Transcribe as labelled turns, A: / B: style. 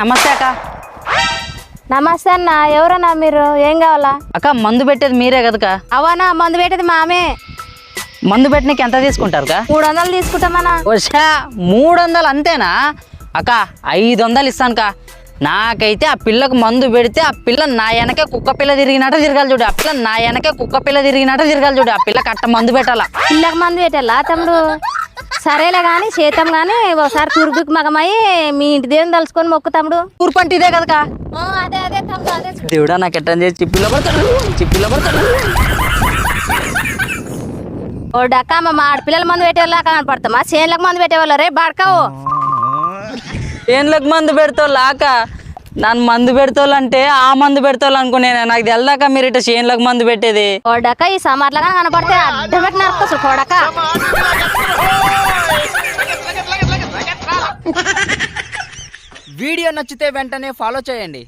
A: నమస్తే అక్క.
B: నమస్తే అన్న. ఎవరన్నా మీరు? ఏం కావాలా?
A: అక్క మందు పెట్టేది మీరే కదకా?
B: అవనా మందు పెట్టేది మామే.
A: మందు పెట్టడానికి ఎంత తీసుకుంటారు అక్క?
B: 300 తీసుకుంటామన్నా.
A: వచ్చా 300 అంతేనా అక్క? 500 ఇస్తాను కా. నాకైతే ఆ పిల్లకు మందు పెడితే ఆ పిల్ల నా వెనకే కుక్క పిల్ల తిరిగినట్టు తిరగాలి చూడు. ఆ పిల్ల నా వెనకే కుక్క పిల్ల తిరిగినట్టు తిరగాలి చూడు. ఆ పిల్లకి అట్ట మందు పెట్టాలా.
B: పిల్లకు మందు పెట్టాలా తమ్ముడు? సరేలే కానీ చేద్దాం కానీ ఒకసారి తురుగుకి మగమయ్యి మీ ఇంటి దేవుని తలుచుకొని మొక్కు తమ్ముడు.
A: ఊరుపంటి ఇదే కదకా?
B: అదే అదే తమ్ముడు అదే.
A: దేవుడా నాకు ఎట్టని చేసి చిప్పిలో పడతాడు.
B: ఓ డక్క మా ఆడపిల్లల మందు పెట్టేవాళ్ళ కనపడతామా? చేనులకు మందు పెట్టేవాళ్ళు రే బాడకావు.
A: ఏళ్ళకి మందు పెడతావు లాక? నన్ను మందు పెడతావు అంటే ఆ మందు పెడతావు అనుకునేనా? నాకు తెలదాక మీరు ఇట్లా చేనులకు మందు పెట్టేది.
B: ఓ డక్క ఈ సమార్లుగా కనపడితే అడ్డం పెట్టి నరకొచ్చు కోడక.
C: వీడియో నచ్చితే వెంటనే ఫాలో చేయండి.